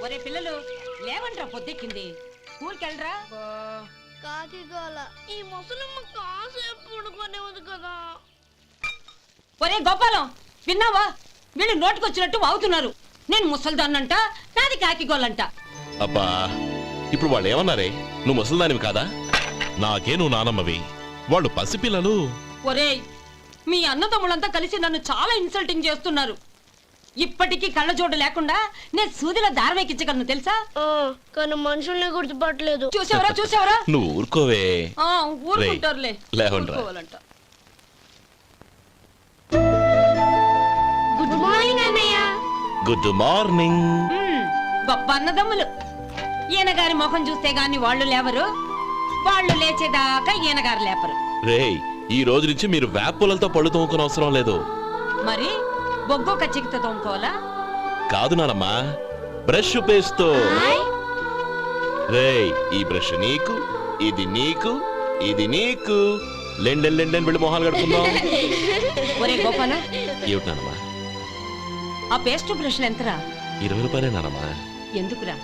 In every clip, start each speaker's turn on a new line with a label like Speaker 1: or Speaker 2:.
Speaker 1: ఒరే పిల్లలు లేవంట్రా, పొద్దెక్కింది. స్కూల్కి వెళ్ళరా.
Speaker 2: కాకి గోల ఈ ముసలమ్మ కాసేపు పడుకునే ఉంది కదా.
Speaker 1: ఒరే గోపాలం, విన్నావా? వీళ్ళు నోటికొచ్చినట్టు వాగుతున్నారు. నేను ముసల్దాన్నంట, నాది కాకి గోలంట.
Speaker 3: అబ్బా, ఇప్పుడు వాళ్ళు ఏమన్నారే? నువ్వు ముసల్దానివి కాదా? నాకే నువ్వు నానమ్మవి, వాళ్ళు పసిపిల్లలు.
Speaker 1: ఒరేయ్, మీ అన్నదమ్ములంతా కలిసి నన్ను చాలా ఇన్సల్టింగ్ చేస్తున్నారు. ఇప్పటికీ కళ్ళజోడు లేకుండా నేను సూదిలో దారవేకించగలను తెలుసా?
Speaker 2: కానీ మనుషుల్ని గుర్తుపట్టలేదు.
Speaker 1: చూసావరా చూసావరా?
Speaker 3: నువ్వు ఊరుకోవే.
Speaker 1: ఊరుకుంటారులే.
Speaker 3: లేవండ్రా.
Speaker 2: గుడ్ మార్నింగ్ అన్నయ్య.
Speaker 3: Good morning.
Speaker 1: గొప్ప అన్నదమ్ములు. ఈయనగారి ముఖం చూస్తే గాని వాళ్ళు లేవరు, వాళ్ళు లేచేదాకా ఈయనగారు లేపరు.
Speaker 3: రేయ్, ఈ రోజు నుంచి మీరు వేపులతో పళ్ళు తోముకునే అవసరం లేదు.
Speaker 1: మరి బొగ్గు కచ్చికితో తోముకోవాలా?
Speaker 3: కాదు నానమ్మా, బ్రష్ పేస్తో. రేయ్, ఈ బ్రష్ నీకు, ఇది నీకు, ఇది నీకు. లెండెన్ లెండెన్ వెళ్ళి మొహాలు కడుకుందాం.
Speaker 1: ఒరే గోపాల,
Speaker 3: ఏమిటి నానమ్మా?
Speaker 1: ఆ పేస్ట్ బ్రష్లు ఎంతరా?
Speaker 3: 20 రూపాయలే నానమ్మా.
Speaker 1: ఎందుకురా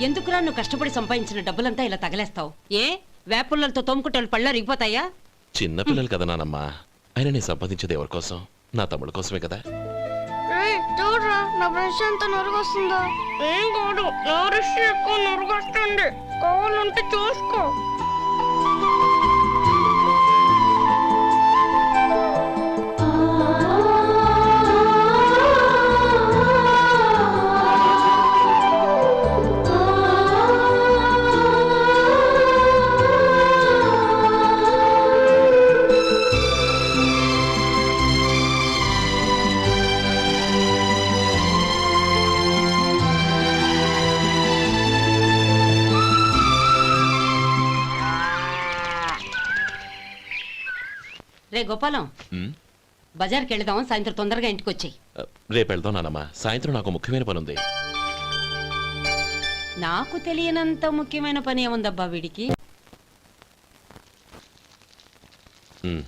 Speaker 1: ఎందుకురా నువ్వు కష్టపడి సంపాదించిన డబ్బులంతా ఇలా తగలేస్తావు? ఏ వేపుల్లలతో తోముకుంటే పళ్ళు అరిగిపోతాయా?
Speaker 3: చిన్న పిల్లలు కదా నానమ్మా. అయినా నేను సంపాదించేది ఎవరి కోసం? నా తమ్ముడు కోసమే కదా.
Speaker 2: చూడరా, నా బ్రష్ ఎంత నొరుగొస్తుందో. ఏం కాదు, నా బ్రష్ ఎక్కువ నొరుగొస్తుంది. కావాలంటే చూసుకో.
Speaker 1: రే గోపాలం,
Speaker 3: ఉమ్,
Speaker 1: బజార్కి వెళదాం, సాయంత్రం తొందరగా ఇంటికి వచ్చాయి.
Speaker 3: రేపు వెళ్దాం నానమ్మా. సాయంత్రం నాకు ముఖ్యమైన పని ఉంది.
Speaker 1: నాకు తెలియనంత ముఖ్యమైన పని ఏముందబ్బా వీడికి?
Speaker 3: ఉమ్,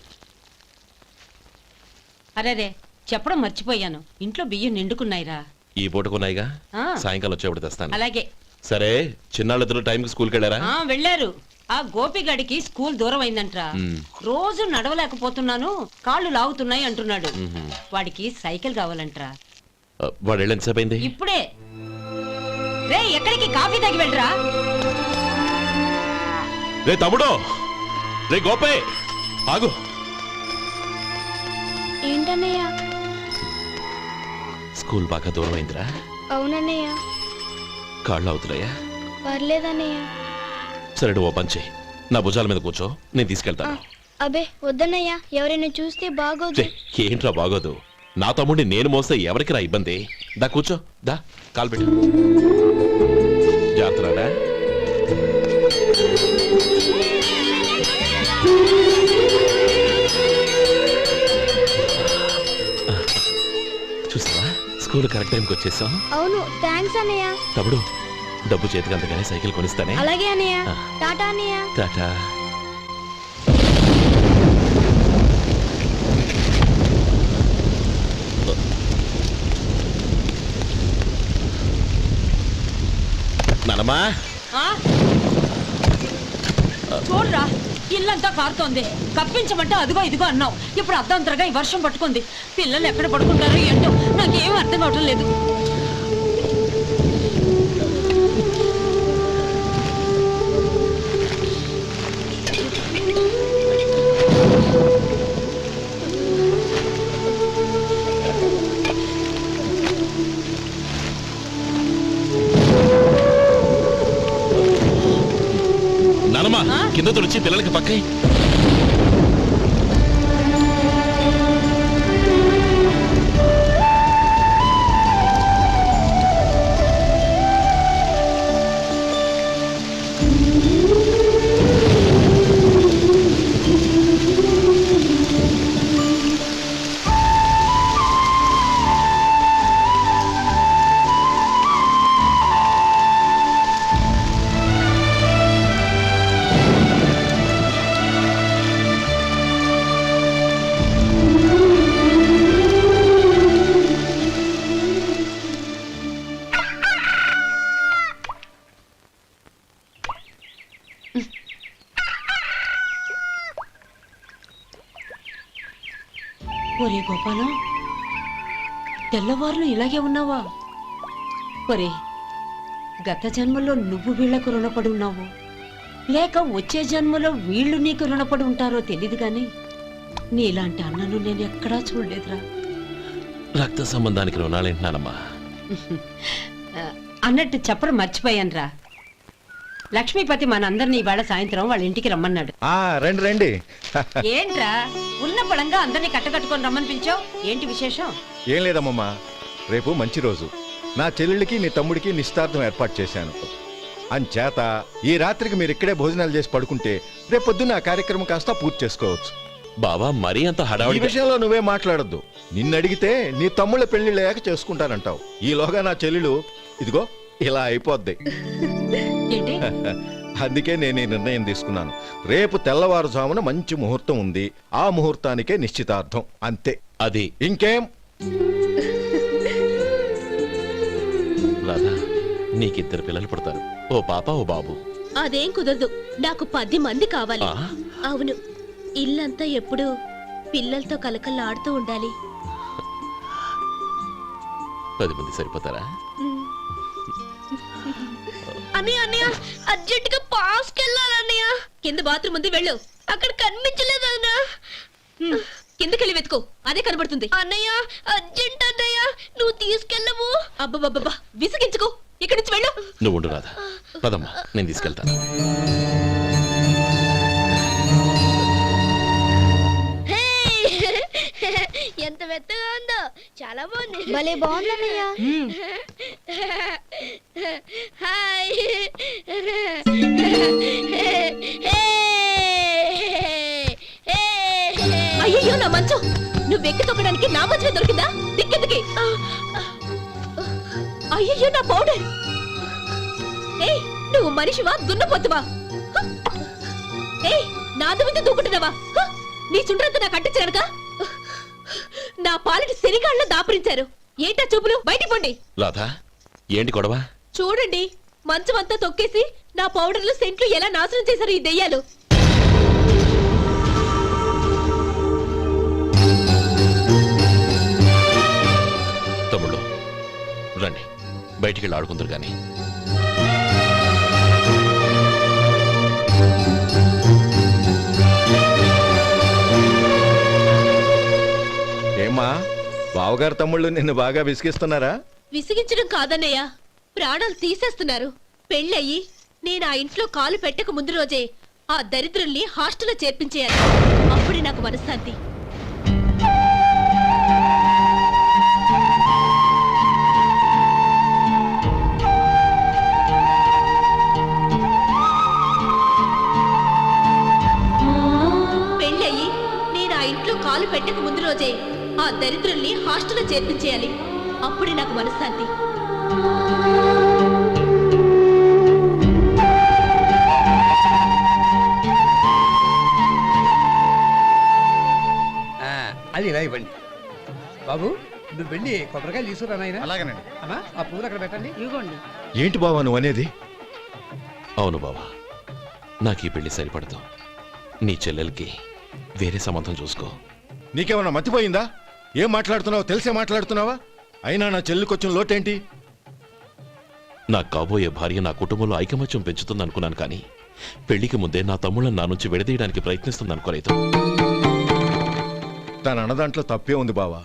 Speaker 1: అరే రే, చెప్పడం మర్చిపోయాను, ఇంట్లో బియ్యం నిండుకున్నాయిరా.
Speaker 3: ఈ పూటకున్నాయిగా,
Speaker 1: ఆ.
Speaker 3: సాయంకాలం వచ్చేప్పుడు తెస్తాను.
Speaker 1: అలాగే.
Speaker 3: సరే, చిన్నాళ్ళిద్దరు టైంకి స్కూల్కి వెళ్ళారా?
Speaker 1: వెళ్ళారు. ఆ గోపిగడికి స్కూల్ దూరం అయిందంట్రా. రోజు నడవలేకపోతున్నాను, కాళ్ళు లాగుతున్నాయి అంటున్నాడు. వాడికి సైకిల్ కావాలంట్రా.
Speaker 3: వాడు వెళ్ళి ఎంతసేపు అయింది?
Speaker 1: ఇప్పుడే. రే, ఎక్కడికి? కాఫీ తాగి వెళ్ళరా.
Speaker 3: రే తమ్ముడు, రే గోపే, ఆగు.
Speaker 2: ఏంటన్నయ్య?
Speaker 3: స్కూల్ బాగా దూరం అయిందిరా.
Speaker 2: అవునన్నయ్య.
Speaker 3: కాళ్ళు అవుతున్నాయా?
Speaker 2: పర్లేదన్నయ్య.
Speaker 3: సరే, ఓ పని చెయ్యి, నా భుజాల మీద కూర్చో, నేను తీసుకెళ్తాను.
Speaker 2: అబే వద్దన్నయ్య, ఎవరైనా చూస్తే బాగోదు.
Speaker 3: ఛే, ఏంట్రా బాగోదు? నా తమ్ముడిని నేను మోస్తే ఎవరికి రా ఇబ్బంది? దా కూర్చో, దా, కాలు పెట్టు. జాగ్రత్తరా. చూసావా, స్కూల్ కరెక్ట్ టైంకి వచ్చేసాం.
Speaker 2: అవును, థ్యాంక్స్ అన్నయ్య.
Speaker 3: తమ్ముడు, డబ్బు చేతికి అందుకనే సైకిల్ కొనిస్తానే.
Speaker 2: అలాగే అన్నయ్య. టాటా అన్నయ్య.
Speaker 3: టాటా. నానమ్మా,
Speaker 1: చూడరా, ఇల్లంతా కారుతోంది. కప్పించమంటే అదిగో ఇదిగో అన్నావు, ఇప్పుడు అర్ధంతరగా ఈ వర్షం పట్టుకుంది. పిల్లలు ఎక్కడ పడుకుంటారో ఏంటో నాకేం అర్థం అవటం లేదు.
Speaker 3: నానమ్మా, కింద తుడిచి పిల్లలకి పక్కై.
Speaker 1: ఒరే గోపాలం, తెల్లవారులు ఇలాగే ఉన్నావా? ఒరే, గత జన్మలో నువ్వు వీళ్లకు రుణపడి ఉన్నావు, లేక వచ్చే జన్మలో వీళ్ళు నీకు రుణపడి ఉంటారో తెలీదు గాని నీలాంటి అన్నను నేను ఎక్కడా చూడలేదురా.
Speaker 3: రక్త సంబంధానికి రుణాలేంటున్నానమ్మా.
Speaker 1: అన్నట్టు చెప్పడం మర్చిపోయానురా. లక్ష్మీపతి మనందరినీ ఇవాళ సాయంత్రం వాళ్ళ ఇంటికి రమ్మన్నాడు.
Speaker 4: రండి రండి.
Speaker 1: ఏంట్రా ఉన్న పడంగా అందరినీ కట్టకట్టుకొని రమ్మని పిలిచావు? ఏంటి విశేషం?
Speaker 4: ఏం లేదమ్మమ్మా, రేపు మంచి రోజు. నా చెల్లెళ్ళకి నీ తమ్ముడికి నిశ్చితార్థం ఏర్పాటు చేశాను. అంచేత ఈ రాత్రికి మీరు ఇక్కడే భోజనాలు చేసి పడుకుంటే రేపు పొద్దున్న ఆ కార్యక్రమం కాస్త పూర్తి చేసుకోవచ్చు.
Speaker 3: బావా, మరీ అంత
Speaker 4: ఈ
Speaker 3: హడావుడి
Speaker 4: విషయంలో నువ్వే మాట్లాడొద్దు. నిన్ను అడిగితే నీ తమ్ముళ్ళ పెళ్లిళ్ళయ్యాక చేసుకుంటానంటావు. ఈలోగా నా చెల్లెలు ఇదిగో ఇలా అయిపోద్ది.
Speaker 1: ఏంటి?
Speaker 4: అందుకే నేను ఈ నిర్ణయం తీసుకున్నాను. రేపు తెల్లవారుజామున మంచి ముహూర్తం ఉంది. ఆ ముహూర్తానికే నిశ్చితార్థం, అంతే.
Speaker 3: అది
Speaker 4: ఇంకేం?
Speaker 3: రాధా, నీకిద్దరు పిల్లలు పుడతారు, ఓ పాప ఓ బాబు.
Speaker 2: అదేం కుదరదు, నాకు 10 మంది కావాలి.
Speaker 3: ఆ?
Speaker 2: అవును, ఇల్లంతా ఎప్పుడు పిల్లలతో కలకల్లాడుతూ ఉండాలి.
Speaker 3: 10 మంది సరిపోతారా?
Speaker 2: అన్నయ్య అన్నయ్య, అర్జెంట్ గా పాస్ కెళ్ళాలన్నయ్య. కింద బాత్రూమ్ ఉంది, వెళ్ళు. అక్కడ కనిపించలేదు అన్నా. కిందకెళ్ళి వెతుకో, అదే కనబడుతుంది. అన్నయ్య అర్జెంట్ అన్నయ్య, నువ్వు తీసుకెళ్ళవు. అబ్బబ్బబ్బా, విసిగించుకో, ఇక్కడి నుంచి వెళ్ళు.
Speaker 3: నువ్వు ఉండు రాధా, పదమ్మా, నేను తీసుకెళ్తాను.
Speaker 2: ఎంత మెత్తగా ఉందో, చాలా బాగుంది. భలే బాగుంది అన్నయ్య. హాయ్. అయ్యో నా మంచం, నువ్వు ఎక్కి తొక్కడానికి నా మంచమే దొరికిందా? దిక్కెందుకి? అయ్యో నా పౌడర్. ఏయ్, నువ్వు మనిషివా దున్నపోతువా? ఏయ్, నాదు మీద దూకుంటున్నావా? నీ చుండ్రంతా నాకు అంటించగలక? నా పాలిటి శనిగాళ్ళ దాపురించారు. ఏంటా చూపులు? బయటికి పోండి.
Speaker 3: రాధా, ఏంటి గొడవ?
Speaker 2: చూడండి, మంచం అంతా తొక్కేసి నా పౌడర్లు సెంట్లు ఎలా నాశనం చేశారు ఈ దెయ్యాలు.
Speaker 3: తమ్ముళ్ళు రండి, బయటికి వెళ్ళి ఆడుకుందరు గాని.
Speaker 4: ఏమ్మా, బావగారు తమ్ముళ్ళు నిన్ను బాగా విసిగిస్తున్నారా?
Speaker 2: విసిగించడం కాదన్నయ్య, ప్రాణాలు తీసేస్తున్నారు. పెళ్ళయి నేను ఆ ఇంట్లో కాలు పెట్టక ముందు రోజే ఆ దరిద్రుల్ని హాస్టల్లో చేర్పించేయాలి. అప్పుడే నాకు మనశ్శాంతి. పెళ్ళయి నేను ఆ ఇంట్లో కాలు పెట్టక ముందు రోజే ఆ దరిద్రుల్ని హాస్టల్లో చేర్పించేయాలి. అప్పుడే నాకు మనశ్శాంతి.
Speaker 5: అది ఇలా ఇవ్వండి బాబు. నువ్వు వెళ్ళి కొబ్బరికాయలు తీసుకురా నాయన.
Speaker 4: అలాగేనండి.
Speaker 5: అమ్మా, ఆ పూలు అక్కడ పెట్టండి. ఇవ్వండి.
Speaker 4: ఏంటి బావా నువ్వు అనేది?
Speaker 3: అవును బావా, నాకు ఈ పెళ్లి సరిపడదు. నీ చెల్లెలకి వేరే సంబంధం చూసుకో.
Speaker 4: నీకేమన్నా మతిపోయిందా? ఏం మాట్లాడుతున్నావో తెలిసే మాట్లాడుతున్నావా? అయినా నా చెల్లికొచ్చిన లోటేంటి?
Speaker 3: నా కాబోయే భార్య నా కుటుంబంలో ఐకమత్యం పెంచుతుంది అనుకున్నాను, కానీ పెళ్లికి ముందే నా తమ్ముళ్ళని నా నుంచి విడదీయడానికి ప్రయత్నిస్తుంది అనుకోలేదు.
Speaker 4: తన అన్నదాంట్లో తప్పే ఉంది బావా.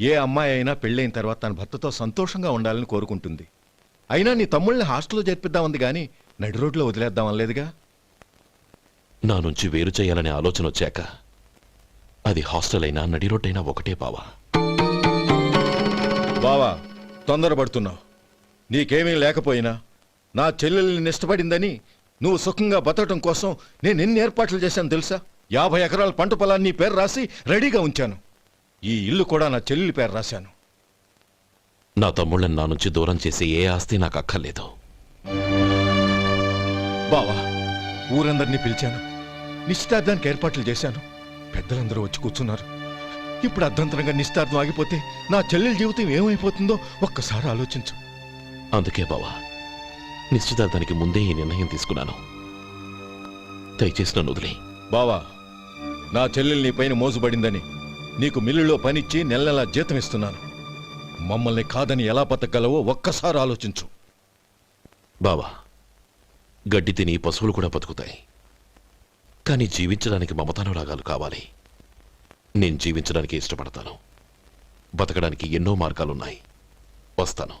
Speaker 4: ఏ అమ్మాయి అయినా పెళ్ళైన తర్వాత తన భర్తతో సంతోషంగా ఉండాలని కోరుకుంటుంది. అయినా నీ తమ్ముళ్ళని హాస్టల్లో చేర్పిద్దామంది గాని నడి రోడ్లో వదిలేద్దామనలేదుగా.
Speaker 3: నా నుంచి వేరు చేయాలనే ఆలోచన వచ్చాక అది హాస్టల్ అయినా నడి రోడ్డైనా ఒకటే బావా.
Speaker 4: బావా, తొందరపడుతున్నావు. నీకేమీ లేకపోయినా నా చెల్లెల్ని ఇష్టపడిందని నువ్వు సుఖంగా బతకటం కోసం నేను ఎన్ని ఏర్పాట్లు చేశాను తెలుసా? 50 ఎకరాల పంట పొలాన్ని నీ పేరు రాసి రెడీగా ఉంచాను. ఈ ఇల్లు కూడా నా చెల్లెలి పేరు రాశాను.
Speaker 3: నా తమ్ముళ్ళని నా నుంచి దూరం చేసే ఏ ఆస్తి నాకు అక్కర్లేదు.
Speaker 4: బావా, ఊరందరినీ పిలిచాను, నిశ్చితార్థానికి ఏర్పాట్లు చేశాను. పెద్దలందరూ వచ్చి కూర్చున్నారు. ఇప్పుడు అర్ధంతరంగా నిశ్చితార్థం ఆగిపోతే నా చెల్లెల జీవితం ఏమైపోతుందో ఒక్కసారి ఆలోచించు.
Speaker 3: అందుకే బావా, నిశ్చితార్థానికి ముందే ఈ నిర్ణయం తీసుకున్నాను. దయచేసి నన్ను వదిలే.
Speaker 4: బావా, నా చెల్లెలు నీ పైన మోసుబడిందని నీకు మిల్లులో పనిచ్చి నెల నెలా జీతం ఇస్తున్నాను. మమ్మల్ని కాదని ఎలా బతకగలవో ఒక్కసారి ఆలోచించు.
Speaker 3: బావా, గడ్డి తిని పశువులు కూడా బతుకుతాయి. కానీ జీవించడానికి మమతానురాగాలు కావాలి. నేను జీవించడానికి ఇష్టపడతాను. బతకడానికి ఎన్నో మార్గాలున్నాయి. వస్తాను.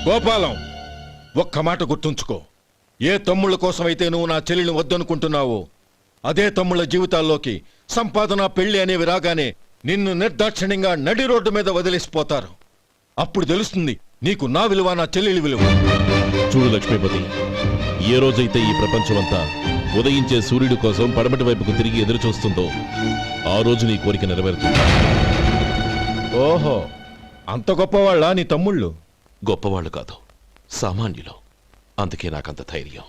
Speaker 4: గోపాలం, ఒక్క మాట గుర్తుంచుకో. ఏ తమ్ముళ్ళ కోసమైతే నువ్వు నా చెల్లిని వద్దనుకుంటున్నావో అదే తమ్ముళ్ళ జీవితాల్లోకి సంపాదన, పెళ్లి అనేవి రాగానే నిన్ను నిర్దాక్షిణ్యంగా నడి రోడ్డు మీద వదిలేసిపోతారు. అప్పుడు తెలుస్తుంది నీకు నా విలువ, నా చెల్లెలి విలువ.
Speaker 6: చూడు లక్ష్మీపతి, ఏ రోజైతే ఈ ప్రపంచమంతా ఉదయించే సూర్యుడి కోసం పడమటి వైపుకు తిరిగి ఎదురు చూస్తుందో ఆ రోజు నీ కోరిక నెరవేరుతుంది.
Speaker 4: ఓహో, అంత గొప్పవాళ్ళ నీ తమ్ముళ్ళు?
Speaker 3: గొప్పవాళ్ళు కాదు, సామాన్యులు. అందుకే నాకంత ధైర్యం.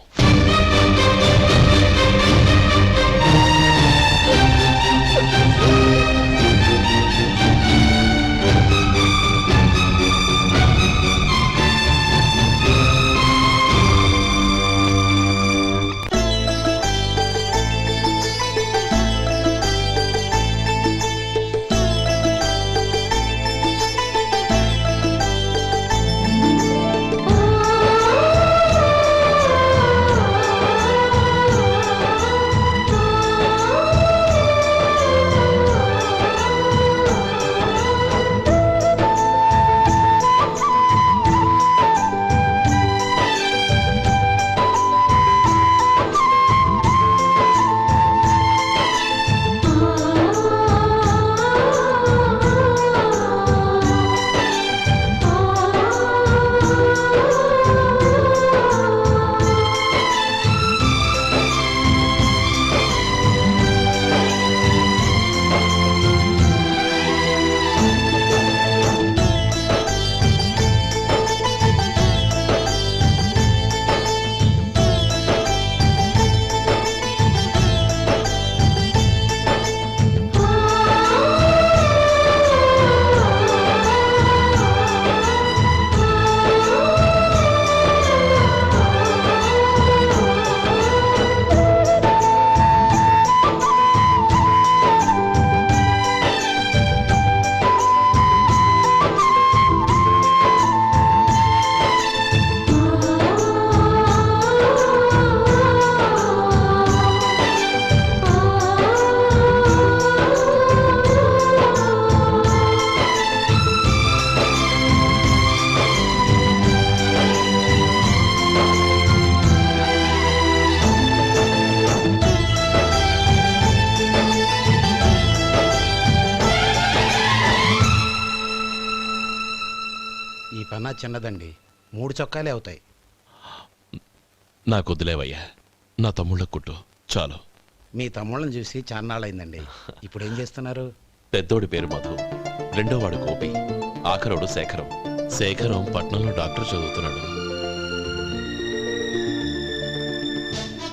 Speaker 7: ఈ పన్నా చిన్నదండి, 3 చొక్కాలే అవుతాయి.
Speaker 3: నాకు వదిలేవయ్యా, నా తమ్ముళ్ళ కుట్టు చాలు.
Speaker 7: మీ తమ్ముళ్ళని చూసి చాన్నాళ్ళైందండి. ఇప్పుడు ఏం చేస్తున్నారు?
Speaker 3: పెద్దోడి పేరు మధు, రెండోవాడు గోపి, ఆఖరోడు శేఖరం. శేఖరం పట్నంలో డాక్టర్ చదువుతున్నాడు.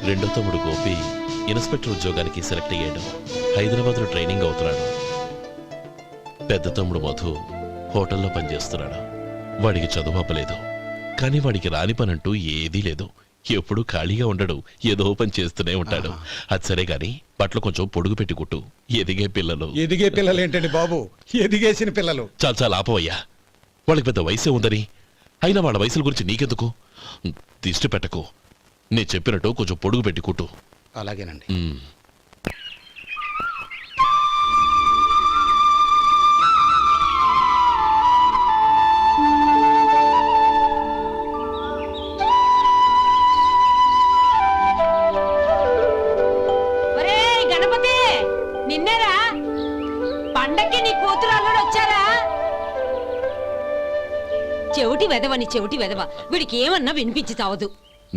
Speaker 3: రెండో తమ్ముడు గోపి ఇన్స్పెక్టర్ ఉద్యోగానికి సెలెక్ట్ అయ్యాడు. హైదరాబాద్లో ట్రైనింగ్ అవుతున్నాడు. పెద్ద తమ్ముడు మధు హోటల్లో పనిచేస్తున్నాడు. వాడికి చదువు అప్పలేదు, కానీ వాడికి రాని పనంటూ ఏదీ లేదు. ఎప్పుడూ ఖాళీగా ఉండడు, ఏదో పని చేస్తూనే ఉంటాడు. అది సరే గాని బట్టలు కొంచెం పొడుగు పెట్టి కుట్టు. ఎదిగే పిల్లలు.
Speaker 5: ఎదిగే పిల్లలు ఏంటండి బాబు, ఎదిగేసిన పిల్లలు.
Speaker 3: చాలా చాలా ఆపవయ్యా, వాళ్ళకి పెద్ద వయసే ఉందని. అయినా వాళ్ళ వయసుల గురించి నీకెందుకు? దిష్టి పెట్టకు. నేను చెప్పినట్టు కొంచెం పొడుగు పెట్టి కుట్టు.
Speaker 7: అలాగేనండి.
Speaker 1: నిన్నేరా పండక్కి నీ కూతురు అల్లుడు వచ్చారా? చెవిటి వెదవని చెవిటి వెదవ, వీడికి ఏమన్నా వినిపించి చావదు.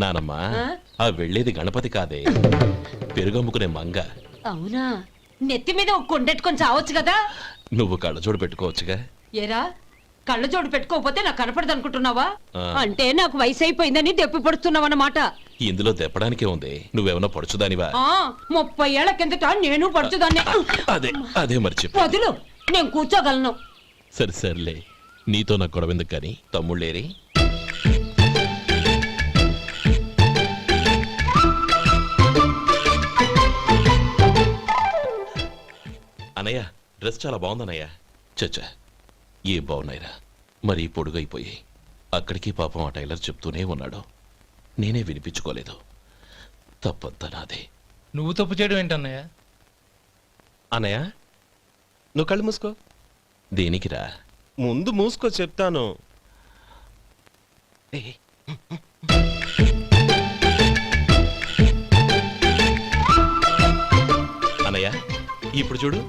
Speaker 3: నానమ్మా, ఆ వెళ్ళేది గణపతి కాదే, పెరుగమ్ముకునే మంగ.
Speaker 1: అవునా? నెత్తి మీద ఒక కొండెట్టుకొని చావచ్చు కదా.
Speaker 3: నువ్వు కళ్ళజోడు పెట్టుకోవచ్చుగా.
Speaker 1: ఏరా, కళ్ళజోడు పెట్టుకోకపోతే నాకు కనపడదు అనుకుంటున్నావా? అంటే నాకు వయసు అయిపోయిందని దెప్పి పడుతున్నావన్నమాట.
Speaker 3: ఇందులో దెప్పడానికే ఉంది. నువ్వేమన్నా పడుచుదానివా?
Speaker 1: 30 ఏళ్ల కిందట నేను పడుచుదాన్ని.
Speaker 3: అదే అదే మరి చెప్పు.
Speaker 1: వదులు, నేను కూర్చోగలను.
Speaker 3: సరే సర్లే, నీతో నాకు గొడవ ఎందుకు కానీ. తమ్ముళ్ళేరి? అన్నయ్య డ్రెస్ చాలా బాగుందన్నయ్య. చచ్చా ఏ బాగున్నాయిరా, మరీ పొడుగైపోయి. అక్కడికి పాపం ఆ టైలర్ చెప్తూనే ఉన్నాడు, నేనే వినిపించుకోలేదు. తప్పంతా నాదే.
Speaker 8: నువ్వు తప్పు చేయడం ఏంటన్నయ్య?
Speaker 9: అన్నయ్య నువ్వు కళ్ళు మూసుకో.
Speaker 3: దేనికిరా?
Speaker 9: ముందు మూసుకో చెప్తాను.
Speaker 3: అన్నయ్య ఇప్పుడు చూడు.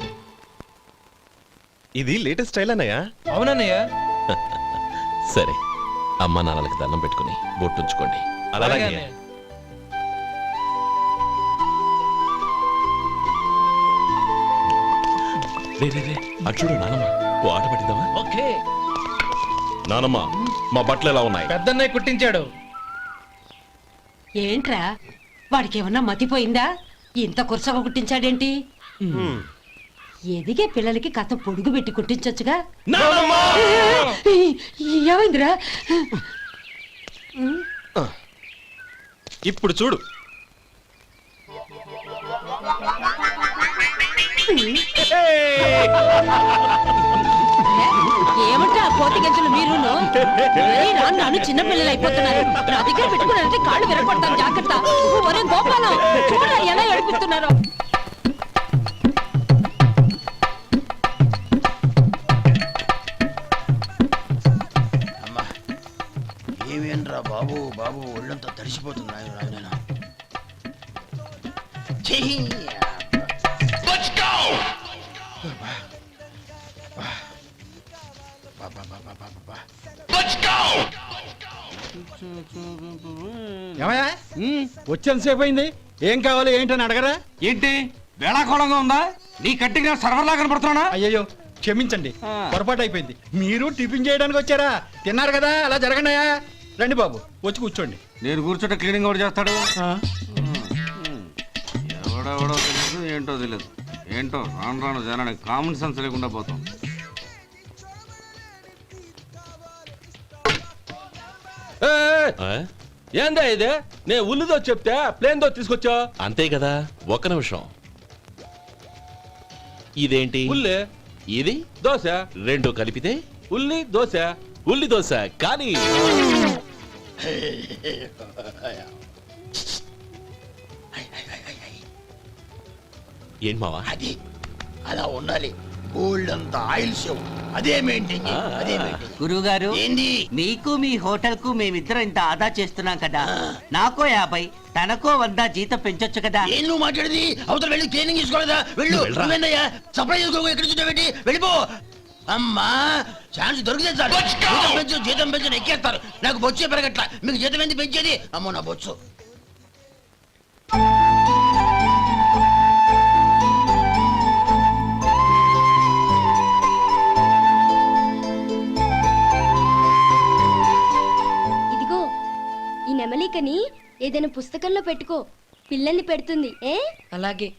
Speaker 9: ఇది లేటెస్ట్ స్టైల్ అన్నయ్య.
Speaker 8: అవునన్నయ్య.
Speaker 3: సరే, అమ్మా నాన్నలకి దండం పెట్టుకుని బొట్టుంచుకోండి.
Speaker 8: అలాగే
Speaker 3: అలాగే.
Speaker 8: అన్నయ్య.
Speaker 3: రే అటు చూడు నానమ్మ, ఓ ఆట పట్టిద్దామా?
Speaker 8: ఓకే.
Speaker 6: నానమ్మ, మా బట్టలు ఎలా ఉన్నాయి?
Speaker 8: పెద్దన్నయ్య కుట్టించాడు.
Speaker 1: ఏంట్రా వాడికి ఏమన్నా మతిపోయిందా? ఇంత కురసగా కుట్టించాడేంటి? ఎదిగే పిల్లలకి కథ పొడుగు పెట్టి కుట్టించొచ్చుగా. ఏమైందిరా?
Speaker 9: ఇప్పుడు చూడు.
Speaker 1: ఏమంటే ఆ కోతి గంజలు మీరును నన్ను చిన్న పిల్లలు అయిపోతున్నారు. నా దగ్గర పెట్టుకున్నారంటే కాళ్ళు విరగొడతాను, జాగ్రత్త. ఒరే గోపాలం, చూడరా ఎలా ఏడిపిస్తున్నారో.
Speaker 7: అమ్మా ఏమేంట్రా బాబు బాబు ఒళ్ళంతా తడిసిపోతుంది.
Speaker 5: ఏమయ్యా వచ్చేంతసేపు అయింది, ఏం కావాలి ఏంటని అడగరా?
Speaker 10: ఏంటి వేళాకోళంగా ఉందా? నీ కట్టిగా సర్వర్లా కనపడుతున్నా?
Speaker 5: అయ్యయ్యో క్షమించండి, పొరపాటు అయిపోయింది. మీరు టిఫిన్ చేయడానికి వచ్చారా? తిన్నారు కదా, అలా జరగండియా. రండి బాబు, వచ్చి కూర్చోండి.
Speaker 10: నేను కూర్చుంటే క్లీనింగ్ కూడా చేస్తాడు. ఎవడెవడో తెలియదు, ఏంటో తెలియదు. ఏంటో రాను రాను జనానికి కామన్ సెన్స్ లేకుండా పోతాం.
Speaker 3: ఆ?
Speaker 9: ఏందా ఇదే? నేను ఉల్లిదో చెప్తే ప్లేన్ దో తీసుకొచ్చా.
Speaker 3: అంతే కదా, ఒక్క నిమిషం. ఇదేంటి?
Speaker 9: ఉల్లి
Speaker 3: ఇది
Speaker 9: దోశ,
Speaker 3: రెండు కలిపితే
Speaker 9: ఉల్లి దోశ.
Speaker 3: ఉల్లి దోశ. కానీ ఏంటి మావా?
Speaker 7: అది అలా ఉండాలి. గోల్డ్ అంత ఆయిల్ షో అదే మెయింటైన్ చేయి, అదే మెయింటైన్.
Speaker 11: గురువుగారు,
Speaker 7: ఏంది?
Speaker 11: మీకు మీ హోటల్ కు మేమిద్దరం ఇంత ఆదా చేస్తున్నాం కదా, నాకో 50 తనకో 100 జీతం పెంచొచ్చు కదా.
Speaker 7: ఏం నువ్వు మాట్లాడేది? అవతల వెళ్ళి ట్రైనింగ్ తీసుకోలేదా? వెళ్ళు. నువ్వేందయ్యా సప్లై చేసుకో, ఎక్కడ చూడబెట్టి వెళ్ళిపో. అమ్మా ఛాన్స్ దొరికితే చాలు. జీతం పెంచు ఎక్కేస్తారు. నాకు బొచ్చే పెరగట్ల, మీకు జీతం ఎందుకు పెంచేది? అమ్మో నా బొచ్చు.
Speaker 2: ఇదిగో ఈ నెమలికని ఏదైనా పుస్తకంలో పెట్టుకో, పిల్లల్ని పెడుతుంది.
Speaker 1: అలాగే.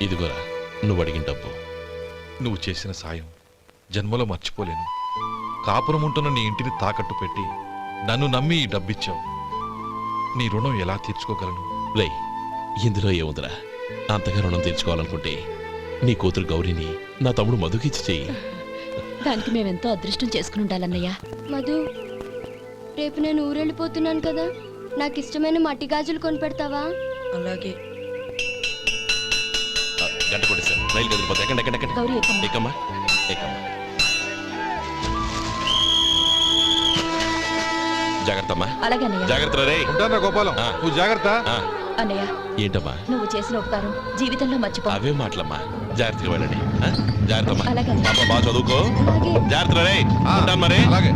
Speaker 3: ఇదిగోరా నువ్వు అడిగిన డబ్బు.
Speaker 12: నువ్వు చేసిన సాయం జన్మలో మర్చిపోలేను. కాపురం ఉంటున్న నీ ఇంటిని తాకట్టు పెట్టి నన్ను నమ్మి ఈ డబ్బిచ్చావు. నీ రుణం ఎలా తీర్చుకోగలను?
Speaker 3: రేయ్, ఇందులో ఏముందిరా? అంతగా రుణం తీర్చుకోవాలనుకుంటే నీ కూతురు గౌరీని నా తమ్ముడు మధుకిచ్చి చెయ్యి.
Speaker 2: దానికి మేమెంతో అదృష్టం చేసుకుని ఉండాలన్నయ్య. మధు రేపు నేను ఊరెళ్ళిపోతున్నాను కదా నాకు ఇష్టమైన మట్టి గాజులు కొనిపెడతావా?
Speaker 8: అలాగే.
Speaker 3: గంట కొట్టేశారు, రైలు కదిలిపోతే ఎక్కండి ఎక్కండి ఎక్కండి.
Speaker 2: గౌరీ ఎక్కమ్మా.
Speaker 3: ఎక్కమ్మా ఎక్కమ్మా. జాగ్రత్త అమ్మా,
Speaker 2: అలాగే అన్నయ్య.
Speaker 3: జాగ్రత్త రే.
Speaker 12: ఉంటానా గోపాలం
Speaker 3: ఆ.
Speaker 12: నువ్వు జాగ్రత్త.
Speaker 3: ఆ,
Speaker 2: అన్నయ్య
Speaker 3: ఏంటమ్మా
Speaker 2: నువ్వు చేసిన ఉపకారం జీవితంలో మర్చిపో.
Speaker 3: అవే మాటలమ్మా, జాగ్రత్తగా వెళ్ళండి. జాగ్రత్త అమ్మా,
Speaker 2: అలాగే.
Speaker 3: పాప బాగా చదువుకో.
Speaker 2: అలాగే.
Speaker 3: జాగ్రత్త రే.
Speaker 12: ఆ,
Speaker 3: ఉంటాను మరి.
Speaker 12: అలాగే